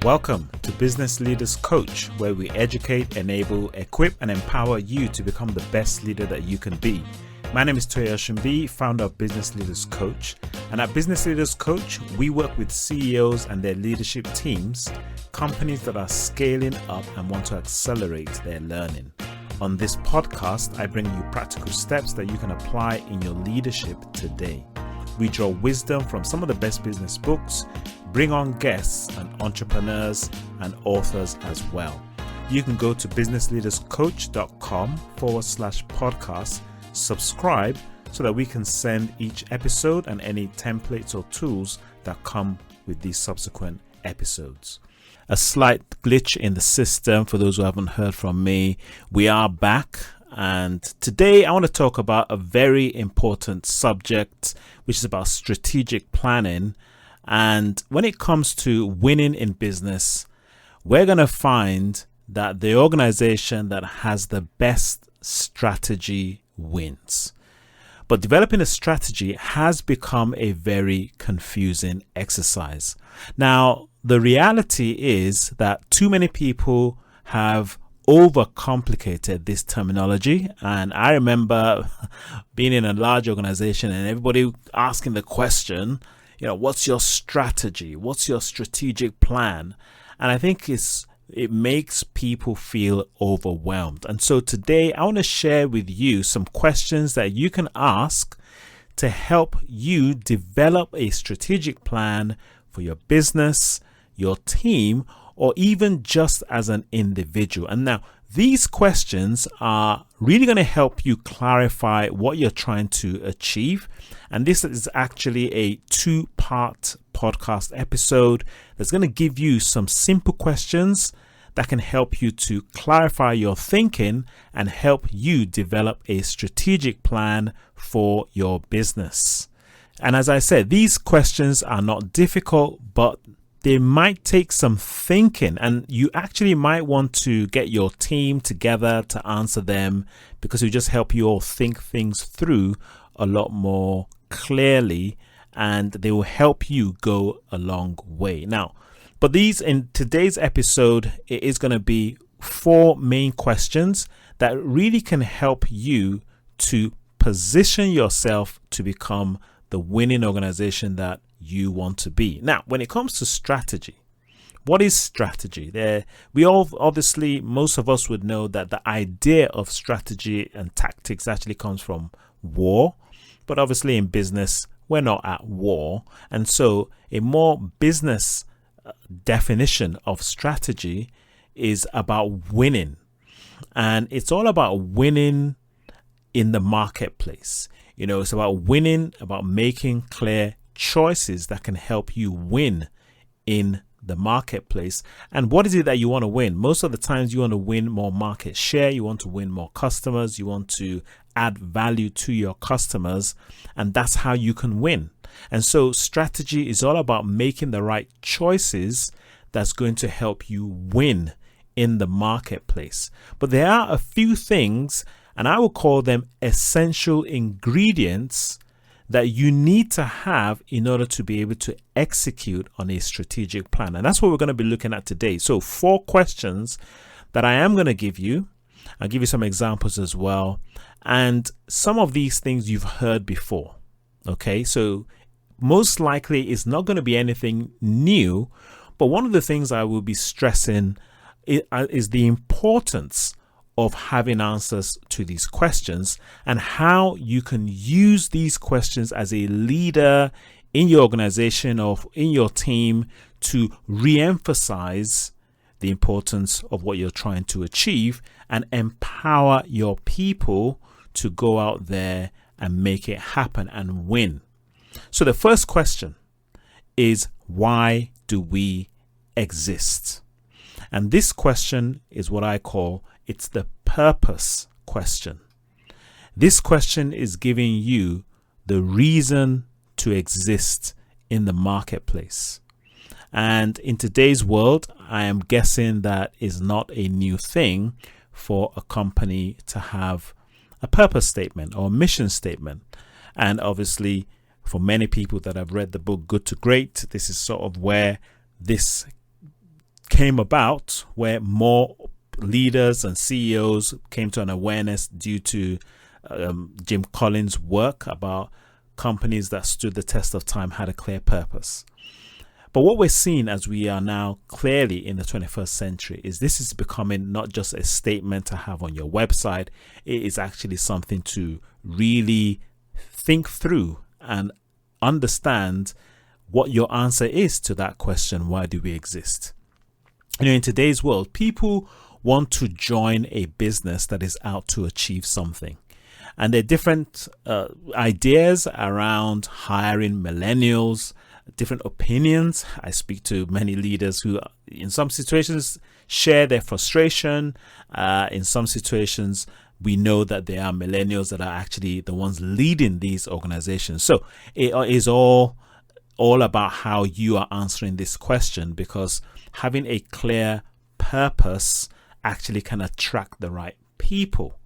Welcome to Business Leaders Coach, where we educate, enable, equip, and empower you to become the best leader that you can be. My name is Toya Shimbi, founder of Business Leaders Coach. And at Business Leaders Coach, we work with CEOs and their leadership teams, companies that are scaling up and want to accelerate their learning. On this podcast, I bring you practical steps that you can apply in your leadership today. We draw wisdom from some of the best business books, bring on guests and entrepreneurs and authors as well. You can go to businessleaderscoach.com/podcast, subscribe so that we can send each episode and any templates or tools that come with these subsequent episodes. A slight glitch in the system for those who haven't heard from me. We are back, and today I want to talk about a very important subject, which is about strategic planning. And when it comes to winning in business, we're going to find that the organization that has the best strategy wins. But developing a strategy has become a very confusing exercise. Now, the reality is that too many people have overcomplicated this terminology. And I remember being in a large organization and everybody asking the question, what's your strategy? What's your strategic plan? And I think it makes people feel overwhelmed. And so today I want to share with you some questions that you can ask to help you develop a strategic plan for your business, your team, or even just as an individual. And now these questions are really going to help you clarify what you're trying to achieve. And this is actually a 2-part podcast episode that's going to give you some simple questions that can help you to clarify your thinking and help you develop a strategic plan for your business. And as I said, these questions are not difficult, but they might take some thinking, and you actually might want to get your team together to answer them because it will just help you all think things through a lot more clearly, and they will help you go a long way. Now, but these in today's episode, it is going to be 4 main questions that really can help you to position yourself to become the winning organization that you want to be. Now, when it comes to strategy, what is strategy? We all obviously, most of us would know that the idea of strategy and tactics actually comes from war, but obviously in business, we're not at war. And so a more business definition of strategy is about winning. And it's all about winning in the marketplace. It's about winning, about making clear choices that can help you win in the marketplace. And what is it that you want to win? Most of the times you want to win more market share, you want to win more customers, you want to add value to your customers, and that's how you can win. And so strategy is all about making the right choices that's going to help you win in the marketplace. But there are a few things, and I will call them essential ingredients, that you need to have in order to be able to execute on a strategic plan. And that's what we're going to be looking at today. So 4 questions that I am going to give you. I'll give you some examples as well. And some of these things you've heard before. Okay, so most likely it's not going to be anything new. But one of the things I will be stressing is the importance of having answers to these questions and how you can use these questions as a leader in your organization or in your team to re-emphasize the importance of what you're trying to achieve and empower your people to go out there and make it happen and win. So the first question is, why do we exist? And this question is what I call, it's the purpose question. This question is giving you the reason to exist in the marketplace. And in today's world, I am guessing that is not a new thing for a company to have a purpose statement or mission statement. And obviously, for many people that have read the book Good to Great, this is sort of where this came about where more leaders and CEOs came to an awareness due to Jim Collins' work about companies that stood the test of time had a clear purpose. But what we're seeing as we are now clearly in the 21st century is this is becoming not just a statement to have on your website. It is actually something to really think through and understand what your answer is to that question, why do we exist? In today's world, people want to join a business that is out to achieve something. And there are different ideas around hiring millennials, different opinions. I speak to many leaders who in some situations share their frustration. In some situations, we know that there are millennials that are actually the ones leading these organizations. So it is all about how you are answering this question, because having a clear purpose actually can attract the right people.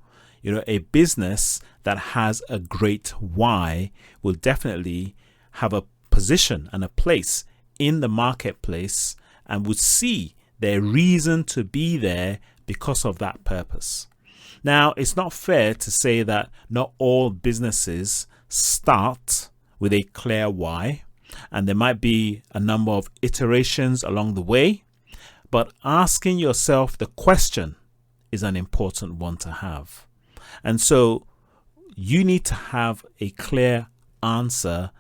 A business that has a great why will definitely have a position and a place in the marketplace and would see their reason to be there because of that purpose. Now, it's not fair to say that not all businesses start with a clear why, and there might be a number of iterations along the way, but asking yourself the question is an important one to have. And so you need to have a clear answer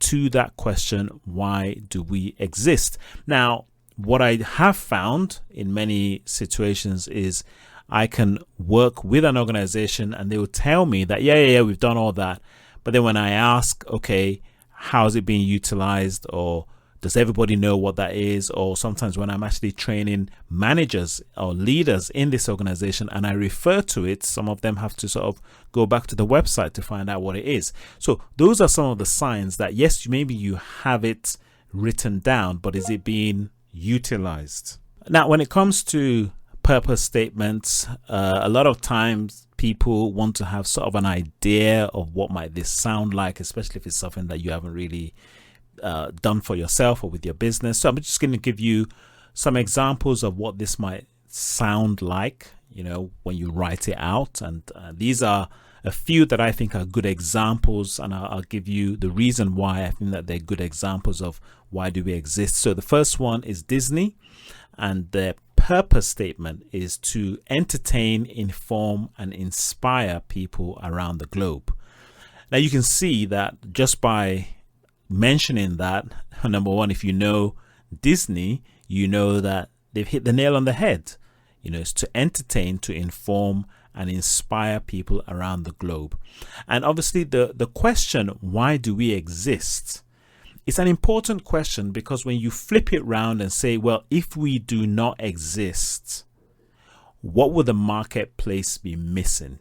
to that question, why do we exist? Now, what I have found in many situations is I can work with an organization and they will tell me that, yeah, we've done all that. But then when I ask, okay, how is it being utilized, or does everybody know what that is? Or sometimes when I'm actually training managers or leaders in this organization and I refer to it, some of them have to sort of go back to the website to find out what it is. So those are some of the signs that, yes, maybe you have it written down, but is it being utilized? Now, when it comes to purpose statements, a lot of times people want to have sort of an idea of what might this sound like, especially if it's something that you haven't really done for yourself or with your business. So I'm just going to give you some examples of what this might sound like, when you write it out. And these are a few that I think are good examples, and I'll give you the reason why I think that they're good examples of why do we exist. So the first one is Disney, and their purpose statement is to entertain, inform, and inspire people around the globe. Now you can see that just by mentioning that, number one, if you know Disney, you know that they've hit the nail on the head. It's to entertain, to inform, and inspire people around the globe. And obviously the question, why do we exist? It's an important question, because when you flip it round and say, well, if we do not exist, what would the marketplace be missing?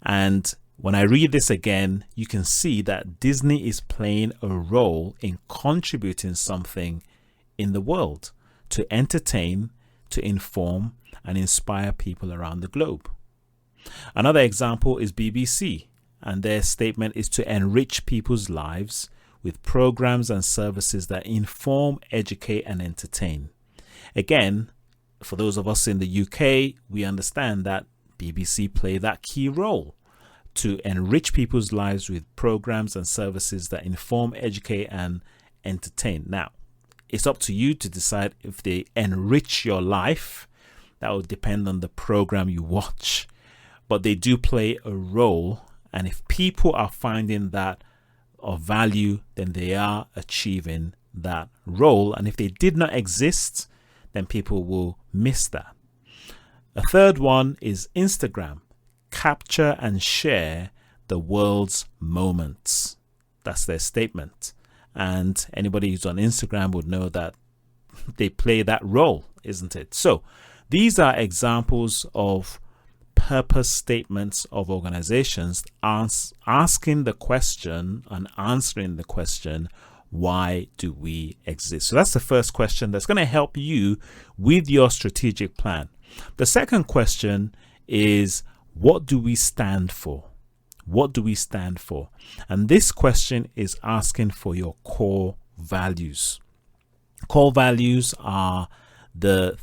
And when I read this again, you can see that Disney is playing a role in contributing something in the world to entertain, to inform, and inspire people around the globe. Another example is BBC, and their statement is to enrich people's lives with programs and services that inform, educate, and entertain. Again, for those of us in the UK, we understand that BBC play that key role to enrich people's lives with programs and services that inform, educate, and entertain. Now, it's up to you to decide if they enrich your life. That will depend on the program you watch, but they do play a role. And if people are finding that of value, then they are achieving that role. And if they did not exist, then people will miss that. A third one is Instagram. Capture and share the world's moments. That's their statement. And anybody who's on Instagram would know that they play that role, isn't it? So these are examples of purpose statements of organizations asking the question and answering the question, why do we exist? So that's the first question that's going to help you with your strategic plan. The second question is, what do we stand for? What do we stand for? And this question is asking for your core values. Core values are the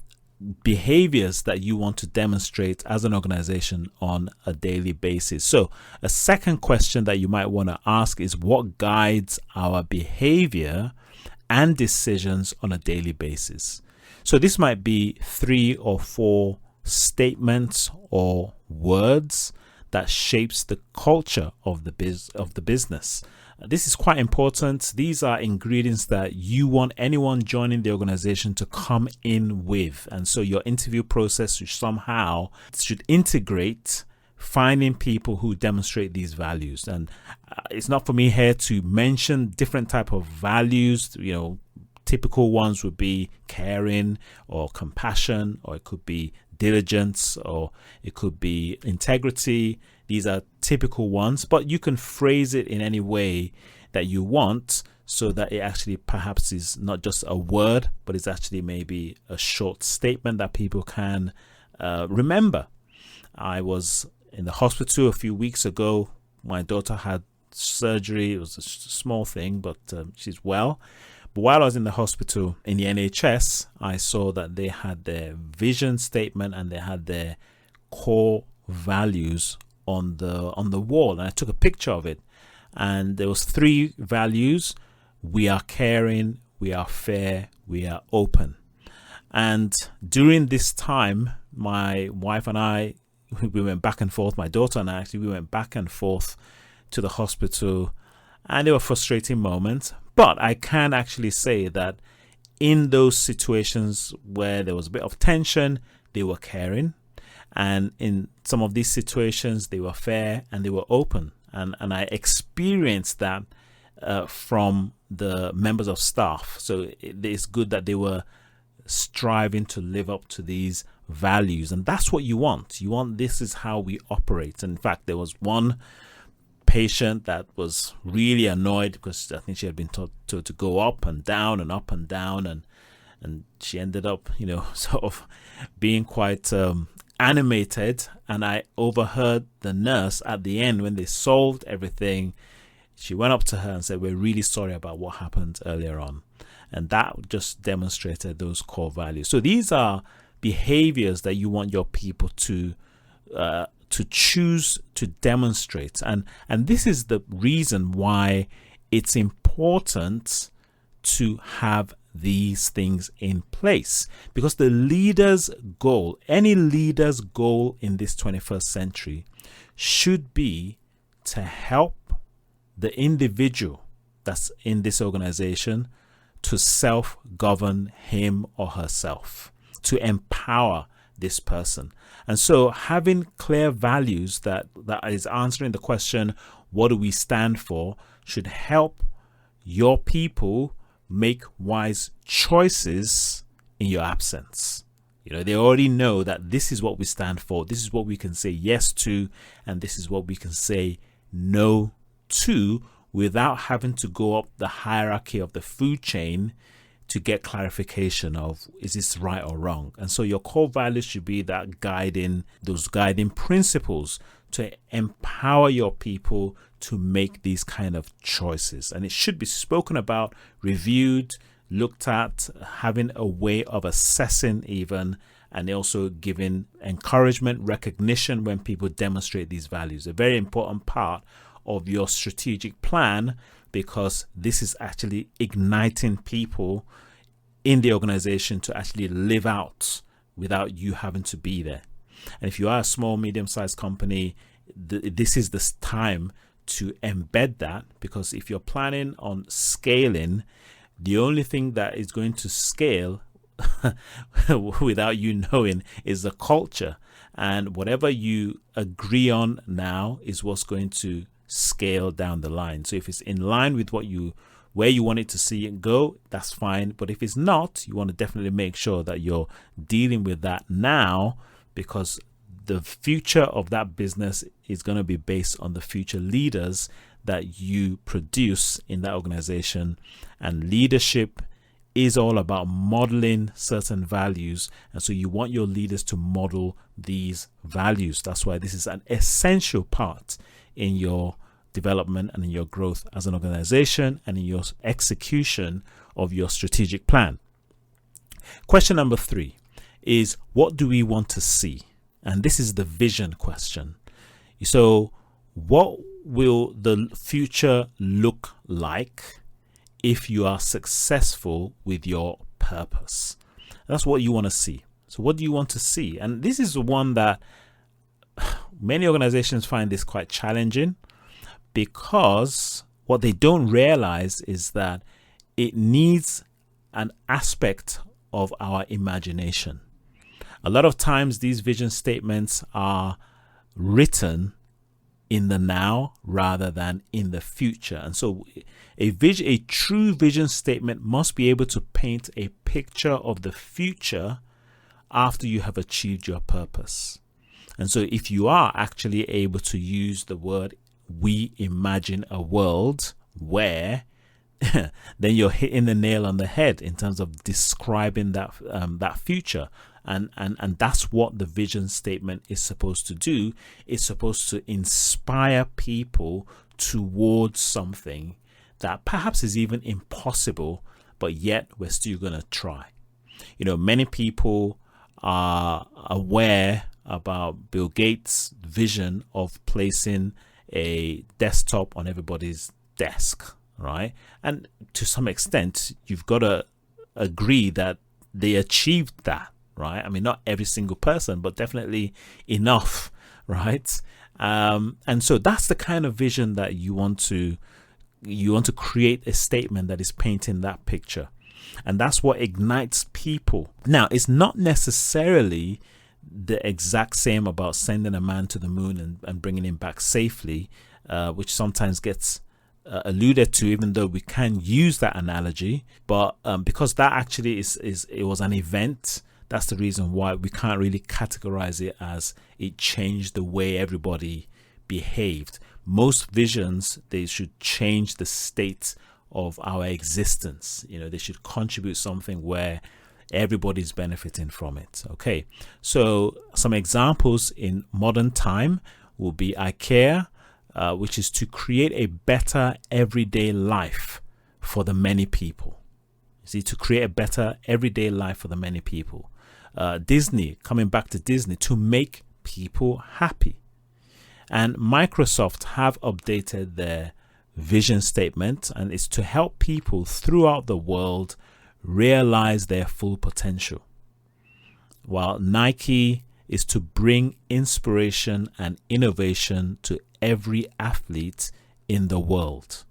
behaviors that you want to demonstrate as an organization on a daily basis. So a second question that you might want to ask is, what guides our behavior and decisions on a daily basis? So this might be 3 or 4 statements or words that shapes the culture of the business. This is quite important. These are ingredients that you want anyone joining the organization to come in with. And so your interview process should integrate finding people who demonstrate these values. And it's not for me here to mention different type of values. Typical ones would be caring or compassion, or it could be diligence, or it could be integrity. These are typical ones, but you can phrase it in any way that you want so that it actually perhaps is not just a word, but it's actually maybe a short statement that people can remember. I was in the hospital a few weeks ago. My daughter had surgery. It was a small thing, but she's well. But while I was in the hospital in the NHS, I saw that they had their vision statement and they had their core values on the wall, and I took a picture of it, and there was 3 values: we are caring, we are fair, we are open. And during this time, my wife and I, we went back and forth. My daughter and I we went back and forth to the hospital, and there were frustrating moments. But I can actually say that in those situations where there was a bit of tension, they were caring. And in some of these situations, they were fair and they were open. And I experienced that from the members of staff. So it's good that they were striving to live up to these values. And that's what you want. This is how we operate. And in fact, there was one patient that was really annoyed because I think she had been told to go up and down and up and down. And she ended up, sort of being quite animated, and I overheard the nurse at the end when they solved everything. She went up to her and said, "We're really sorry about what happened earlier on." And that just demonstrated those core values. So these are behaviors that you want your people to choose to demonstrate, and this is the reason why it's important to have these things in place, because the leader's goal, any leader's goal in this 21st century, should be to help the individual that's in this organization to self-govern him or herself, to empower this person. And so having clear values that is answering the question, what do we stand for, should help your people make wise choices in your absence. They already know that this is what we stand for, this is what we can say yes to, and this is what we can say no to, without having to go up the hierarchy of the food chain to get clarification of, is this right or wrong? And so your core values should be those guiding principles to empower your people to make these kind of choices. And it should be spoken about, reviewed, looked at, having a way of assessing even, and also giving encouragement, recognition when people demonstrate these values. A very important part of your strategic plan, because this is actually igniting people in the organization to actually live out without you having to be there. And if you are a small, medium-sized company, this is the time to embed that, because if you're planning on scaling, the only thing that is going to scale without you knowing is the culture. And whatever you agree on now is what's going to scale down the line. So if it's in line with where you want it to see it go, that's fine. But if it's not, you want to definitely make sure that you're dealing with that now, because the future of that business is going to be based on the future leaders that you produce in that organization. And leadership is all about modeling certain values, and so you want your leaders to model these values. That's why this is an essential part in your development and in your growth as an organization and in your execution of your strategic plan. Question number 3 is, what do we want to see? And this is the vision question. So what will the future look like if you are successful with your purpose? That's what you want to see. So what do you want to see? And this is the one that many organizations find this quite challenging, because what they don't realize is that it needs an aspect of our imagination. A lot of times these vision statements are written in the now rather than in the future. And so a true vision statement must be able to paint a picture of the future after you have achieved your purpose. And so if you are actually able to use the word, we imagine a world where, then you're hitting the nail on the head in terms of describing that future. And that's what the vision statement is supposed to do. It's supposed to inspire people towards something that perhaps is even impossible, but yet we're still going to try. Many people are aware about Bill Gates' vision of placing a desktop on everybody's desk, right? And to some extent, you've got to agree that they achieved that, right? I mean, not every single person, but definitely enough, right? And so that's the kind of vision that you want to create, a statement that is painting that picture. And that's what ignites people. Now, it's not necessarily the exact same about sending a man to the moon and bringing him back safely, which sometimes gets alluded to, even though we can use that analogy. But because that actually it was an event, that's the reason why we can't really categorize it as it changed the way everybody behaved. Most visions, they should change the state of our existence. They should contribute something where everybody's benefiting from it. Okay, so some examples in modern time will be IKEA, which is to create a better everyday life for the many people. To create a better everyday life for the many people. Disney, coming back to Disney, to make people happy. And Microsoft have updated their vision statement, and it's to help people throughout the world realize their full potential. While Nike is to bring inspiration and innovation to every athlete in the world.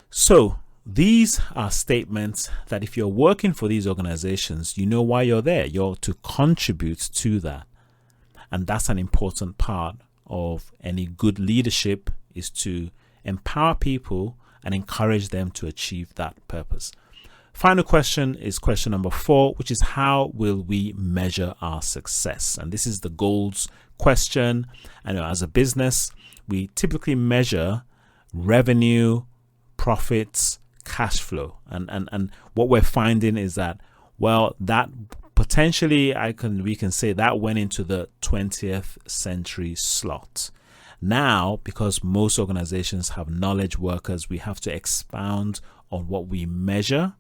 So these are statements that if you're working for these organizations, you know why you're there. You're to contribute to that. And that's an important part of any good leadership, is to empower people and encourage them to achieve that purpose. Final question is question number 4, which is, how will we measure our success? And this is the goals question. I know as a business, we typically measure revenue, profits, cash flow. And what we're finding is that, well, that potentially we can say that went into the 20th century slot. Now, because most organizations have knowledge workers, we have to expound on what we measure.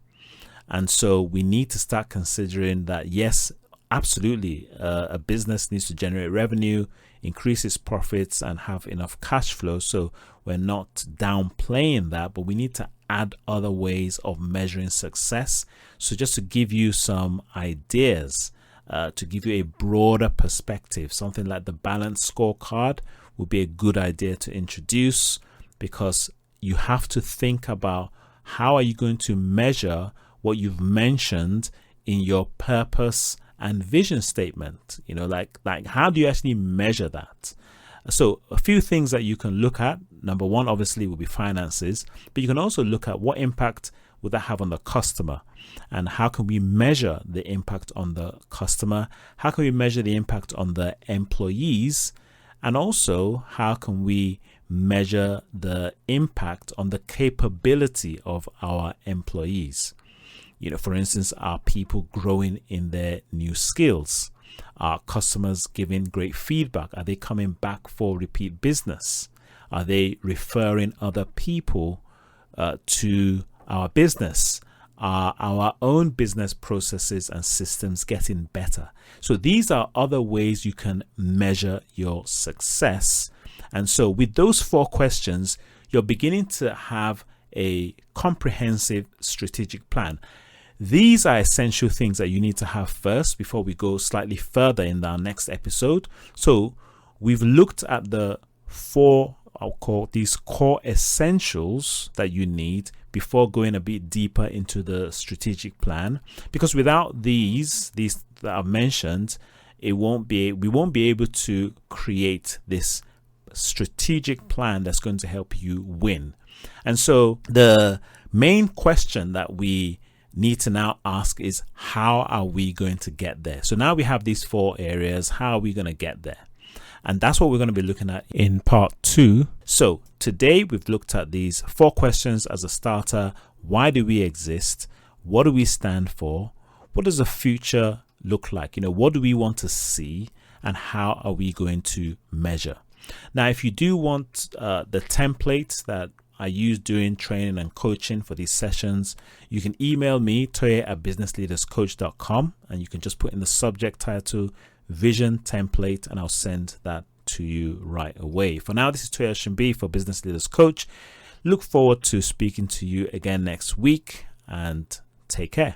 And so we need to start considering that, yes, absolutely, a business needs to generate revenue, increase its profits, and have enough cash flow. So we're not downplaying that, but we need to add other ways of measuring success. So just to give you some ideas, to give you a broader perspective, something like the balanced scorecard would be a good idea to introduce, because you have to think about how are you going to measure what you've mentioned in your purpose and vision statement. Like how do you actually measure that? So a few things that you can look at. Number 1, obviously, will be finances, but you can also look at what impact would that have on the customer, and how can we measure the impact on the customer? How can we measure the impact on the employees? And also, how can we measure the impact on the capability of our employees? For instance, are people growing in their new skills? Are customers giving great feedback? Are they coming back for repeat business? Are they referring other people to our business? are our own business processes and systems getting better? So these are other ways you can measure your success. And so with those 4 questions, you're beginning to have a comprehensive strategic plan. These are essential things that you need to have first before we go slightly further in our next episode. So we've looked at the 4, I'll call these core essentials that you need before going a bit deeper into the strategic plan, because without these that I've mentioned, we won't be able to create this strategic plan that's going to help you win. And so the main question that we need to now ask is, how are we going to get there? So now we have these 4 areas. How are we going to get there? And that's what we're going to be looking at in part 2. So today we've looked at these 4 questions as a starter. Why do we exist? What do we stand for? What does the future look like? What do we want to see? And how are we going to measure? Now, if you do want the templates that I use during training and coaching for these sessions, you can email me, toye@businessleaderscoach.com, and you can just put in the subject title vision template, and I'll send that to you right away. For now, this is Toye Shimbi for Business Leaders Coach. Look forward to speaking to you again next week, and take care.